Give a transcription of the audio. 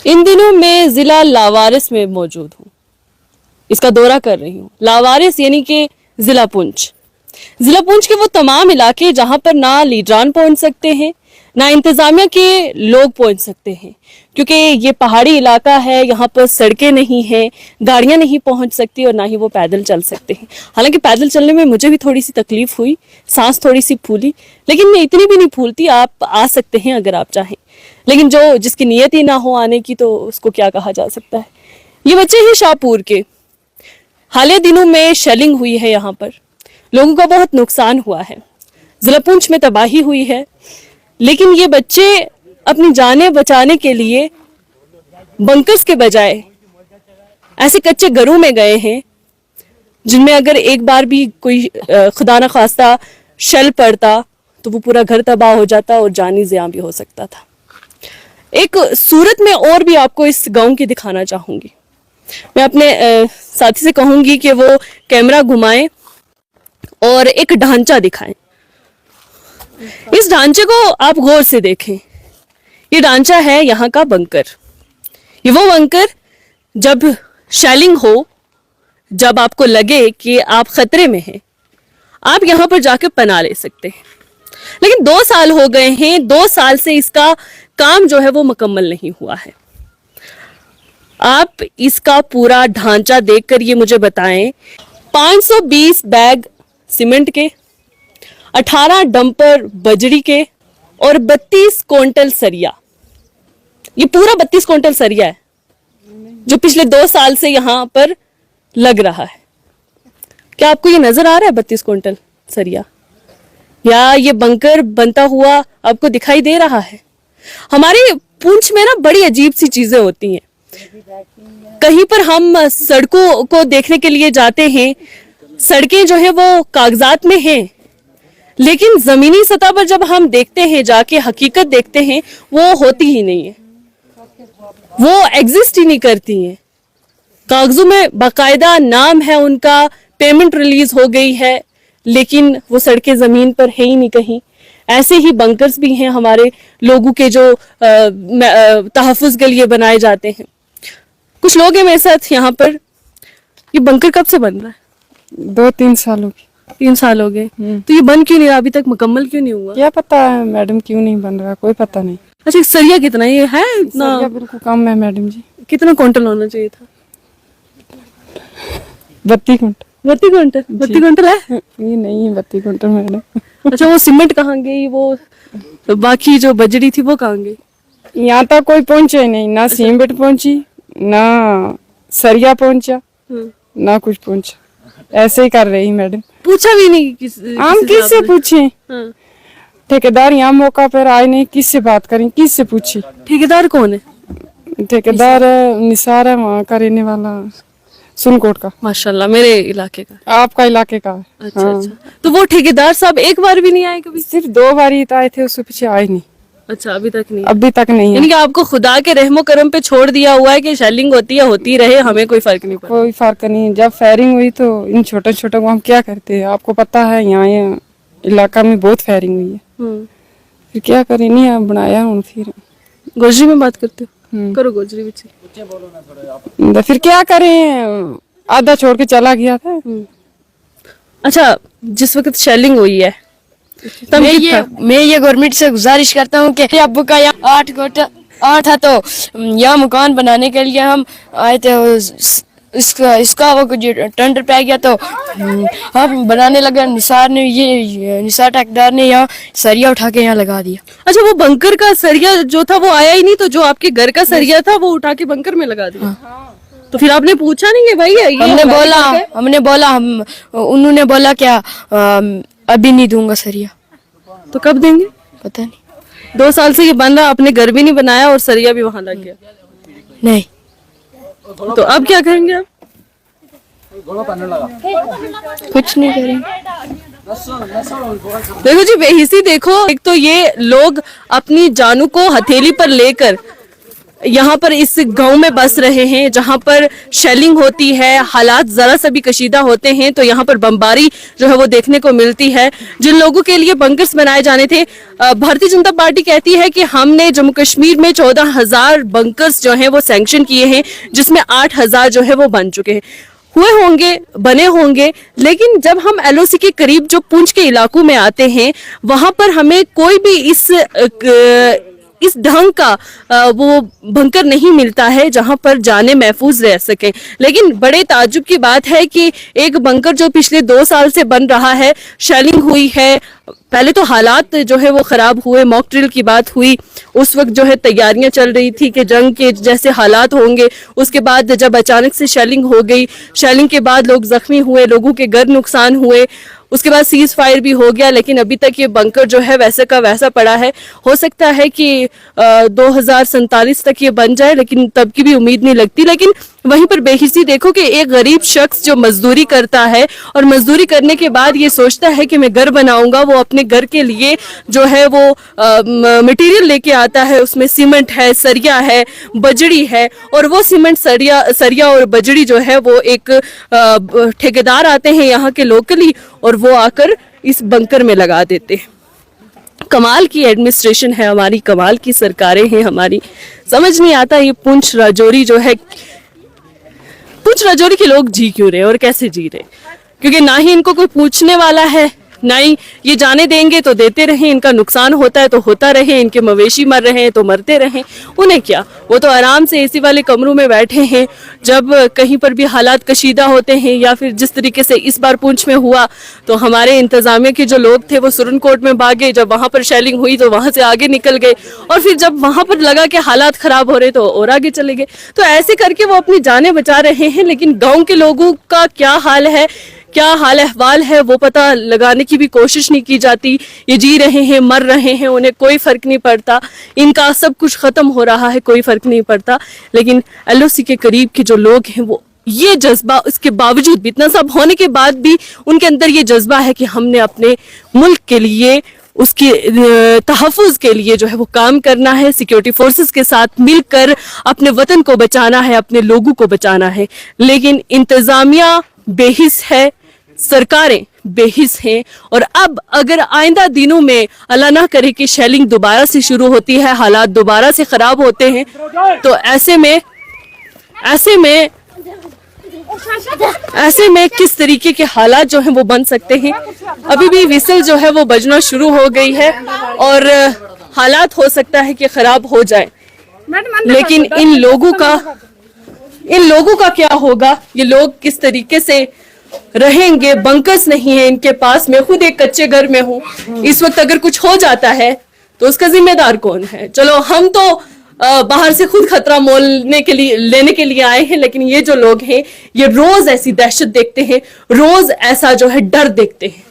इन दिनों मैं जिला लावारिस में मौजूद हूँ, इसका दौरा कर रही हूँ। लावारिस यानी कि जिला पुंछ के वो तमाम इलाके जहां पर ना लीडरान पहुंच सकते हैं, ना इंतजामिया के लोग पहुंच सकते हैं, क्योंकि ये पहाड़ी इलाका है, यहाँ पर सड़कें नहीं हैं, गाड़ियां नहीं पहुंच सकती और ना ही वो पैदल चल सकते हैं। हालांकि पैदल चलने में मुझे भी थोड़ी सी तकलीफ हुई, सांस थोड़ी सी फूली, लेकिन मैं इतनी भी नहीं फूलती। आप आ सकते हैं अगर आप चाहें, लेकिन जो जिसकी नीयत ही ना हो आने की तो उसको क्या कहा जा सकता है। ये बच्चे हैं शाहपुर के। हालिया दिनों में शेलिंग हुई है, यहाँ पर लोगों का बहुत नुकसान हुआ है, जिला पुंछ में तबाही हुई है, लेकिन ये बच्चे अपनी जानें बचाने के लिए बंकर्स के बजाय ऐसे कच्चे घरों में गए हैं जिनमें अगर एक बार भी कोई खुदा न खास्ता शेल पड़ता तो वो पूरा घर तबाह हो जाता और जानी ज़ियां भी हो सकता था। एक सूरत में और भी आपको इस गांव की दिखाना चाहूंगी। मैं अपने साथी से कहूंगी कि वो कैमरा घुमाएं और एक ढांचा दिखाएं। इस ढांचे को आप गौर से देखें। ये ढांचा है यहाँ का बंकर। ये वो बंकर जब शेलिंग हो, जब आपको लगे कि आप खतरे में हैं, आप यहाँ पर जाकर पनाह ले सकते हैं। लेकिन 2 साल हो गए हैं, 2 साल से इसका काम जो है वो मुकम्मल नहीं हुआ है। आप इसका पूरा ढांचा देखकर ये मुझे बताएं, 520 बैग सीमेंट के, 18 डंपर बजरी के और 32 क्विंटल सरिया। ये पूरा 32 क्विंटल सरिया है जो पिछले 2 साल से यहाँ पर लग रहा है। क्या आपको ये नजर आ रहा है 32 क्विंटल सरिया, या ये बंकर बनता हुआ आपको दिखाई दे रहा है? हमारे पुंछ में ना बड़ी अजीब सी चीजें होती हैं। कहीं पर हम सड़कों को देखने के लिए जाते हैं, सड़कें जो है वो कागजात में हैं, लेकिन जमीनी सतह पर जब हम देखते हैं, जाके हकीकत देखते हैं, वो होती ही नहीं है, वो एग्जिस्ट ही नहीं करती हैं। कागजों में बाकायदा नाम है उनका, पेमेंट रिलीज हो गई है, लेकिन वो सड़कें जमीन पर है ही नहीं कहीं। ऐसे ही बंकर्स भी हैं हमारे लोगों के जो तहफ़्फ़ुज़ के लिए बनाए जाते हैं। कुछ लोग हैं मेरे साथ यहाँ पर। ये बंकर कब से बन रहा है? 2-3 साल हो गए। 3 साल हो गए। तो ये बन क्यों नहीं रहा अभी तक, मुकम्मल क्यों नहीं हुआ? क्या पता है मैडम क्यों नहीं बन रहा, कोई पता नहीं। अच्छा, सरिया कितना ये है? इतना सरिया बिल्कुल कम है मैडम जी। कितना क्विंटल होना चाहिए था? 32 क्विंटल। 32 क्विंटल? 32 क्विंटल है? ये नहीं है 32 क्विंटल मैडम। अच्छा, वो सीमेंट कहाँ गई, वो बाकी जो बजरी थी वो कहाँ गई? यहाँ तक कोई पहुंचे नहीं, ना सीमेंट पहुंची, ना सरिया पहुंचा, ना कुछ पहुंचा। ऐसे ही कर रही मैडम। पूछा भी नहीं हम किससे पूछे? हाँ। ठेकेदार यहाँ मौका पर आए नहीं, किससे बात करें, किससे पूछे? ठेकेदार कौन है? ठेकेदार निसार है, वहाँ का रहने वाला, सुनकोट का। माशाल्लाह, मेरे इलाके का। आपका इलाके का है। अच्छा, हाँ। अच्छा। तो वो ठेकेदार साहब एक बार भी नहीं आए कभी? सिर्फ 2 बार ही आए थे, उससे पीछे आए नहीं। अच्छा, अभी तक नहीं? अभी तक नहीं है। यानी कि आपको खुदा के रहमो करम पे छोड़ दिया हुआ है कि शेलिंग होती है, होती रहे, हमें कोई फर्क नहीं पड़ता। कोई फर्क नहीं। जब फायरिंग हुई तो इन छोटे छोटे को हम क्या करते हैं, आपको पता है यहाँ इलाका में बहुत फायरिंग हुई है। फिर क्या करें, नहीं आप बनाया हूँ। फिर गोजरी में बात करते हो? करो गोजरी में। तो फिर क्या करें, आधा छोड़ के चला गया था। अच्छा, जिस वक्त शेलिंग हुई है तब मैं ये गवर्नमेंट से गुजारिश करता हूँ कि अब्बू का यहाँ 8 था, तो यहाँ मकान बनाने के लिए हम आए थे। इसका वो जो टेंडर पे आ गया तो हम बनाने लगे। निसार ठेकेदार ने यहाँ सरिया उठा के यहाँ लगा दिया। अच्छा, वो बंकर का सरिया जो था वो आया ही नहीं, तो जो आपके घर का सरिया था वो उठा के बंकर में लगा दिया। तो फिर आपने पूछा नहीं कि भाई हमने बोला उन्होंने बोला क्या अभी नहीं दूंगा सरिया। तो कब देंगे? पता नहीं। 2 साल से ये बन रहा, आपने घर भी नहीं बनाया और सरिया भी वहां लग गया। नहीं, तो अब क्या करेंगे आप? कुछ नहीं करेंगे। देखो जी, बेहिसी देखो। एक तो ये लोग अपनी जानों को हथेली पर लेकर यहाँ पर इस गांव में बस रहे हैं जहां पर शेलिंग होती है, हालात जरा सा भी कशीदा होते हैं तो यहाँ पर बमबारी जो है वो देखने को मिलती है। जिन लोगों के लिए बंकर्स बनाए जाने थे, भारतीय जनता पार्टी कहती है कि हमने जम्मू कश्मीर में 14,000 बंकर्स जो हैं वो सैंक्शन किए हैं, जिसमें 8,000 जो है वो बन चुके हैं। हुए होंगे, बने होंगे, लेकिन जब हम एलओसी के करीब जो पुंछ के इलाकों में आते हैं वहां पर हमें कोई भी इस ढंग का वो बंकर नहीं मिलता है जहां पर जाने महफूज रह सके। लेकिन बड़े ताज्जुब की बात है कि एक बंकर जो पिछले 2 साल से बन रहा है, शेलिंग हुई है, पहले तो हालात जो है वो खराब हुए, मॉक ड्रिल की बात हुई, उस वक्त जो है तैयारियां चल रही थी कि जंग के जैसे हालात होंगे। उसके बाद जब अचानक से शेलिंग हो गई, शेलिंग के बाद लोग जख्मी हुए, लोगों के घर नुकसान हुए, उसके बाद सीज फायर भी हो गया, लेकिन अभी तक ये बंकर जो है वैसे का वैसा पड़ा है। हो सकता है कि 2047 तक ये बन जाए, लेकिन तब की भी उम्मीद नहीं लगती। लेकिन वहीं पर बेहिसी देखो कि एक गरीब शख्स जो मजदूरी करता है और मजदूरी करने के बाद ये सोचता है कि मैं घर बनाऊंगा, वो अपने घर के लिए जो है वो मटेरियल लेके आता है, उसमें सीमेंट है, सरिया है, बजड़ी है, और वो सीमेंट सरिया और बजड़ी जो है वो एक ठेकेदार आते हैं यहाँ के लोकली और वो आकर इस बंकर में लगा देते हैं। कमाल की एडमिनिस्ट्रेशन है हमारी, कमाल की सरकारें हैं हमारी। समझ नहीं आता ये पुंछ राजौरी जो है, पुंछ राजौरी के लोग जी क्यों रहे और कैसे जी रहे, क्योंकि ना ही इनको कोई पूछने वाला है, ना ही ये जाने देंगे तो देते रहे, इनका नुकसान होता है तो होता रहे, इनके मवेशी मर रहे हैं तो मरते रहे, उन्हें क्या, वो तो आराम से एसी वाले कमरों में बैठे हैं। जब कहीं पर भी हालात कशीदा होते हैं या फिर जिस तरीके से इस बार पुंछ में हुआ तो हमारे इंतजामिया के जो लोग थे वो सुरनकोट में भागे, जब वहां पर शेलिंग हुई तो वहां से आगे निकल गए, और फिर जब वहां पर लगा कि हालात खराब हो रहे तो और आगे चले गए। तो ऐसे करके वो अपनी जानें बचा रहे हैं, लेकिन गाँव के लोगों का क्या हाल है, क्या हाल अहवाल है, वो पता लगाने की भी कोशिश नहीं की जाती। ये जी रहे हैं, मर रहे हैं, उन्हें कोई फर्क नहीं पड़ता, इनका सब कुछ खत्म हो रहा है, कोई फर्क नहीं पड़ता। लेकिन एलओसी के करीब के जो लोग हैं वो ये जज्बा, उसके बावजूद भी, इतना सब होने के बाद भी उनके अंदर ये जज्बा है कि हमने अपने मुल्क के लिए, उसके तहफ़्फ़ुज़ के लिए जो है वो काम करना है, सिक्योरिटी फोर्सेस के साथ मिलकर अपने वतन को बचाना है, अपने लोगों को बचाना है। लेकिन इंतज़ामिया बेहिस है, सरकारें बेहिस हैं, और अब अगर आइंदा दिनों में अल्लाह ना करे कि शेलिंग दोबारा से शुरू होती है, हालात दोबारा से खराब होते हैं, तो ऐसे में किस तरीके के हालात जो हैं वो बन सकते हैं। अभी भी विसल जो है वो बजना शुरू हो गई है और हालात हो सकता है कि खराब हो जाए, लेकिन इन लोगों का क्या होगा, ये लोग किस तरीके से रहेंगे। बंकर्स नहीं है इनके पास, मैं खुद एक कच्चे घर में हूँ, इस वक्त अगर कुछ हो जाता है तो उसका जिम्मेदार कौन है। चलो हम तो बाहर से खुद खतरा लेने के लिए आए हैं, लेकिन ये जो लोग हैं ये रोज ऐसी दहशत देखते हैं, रोज ऐसा जो है डर देखते हैं।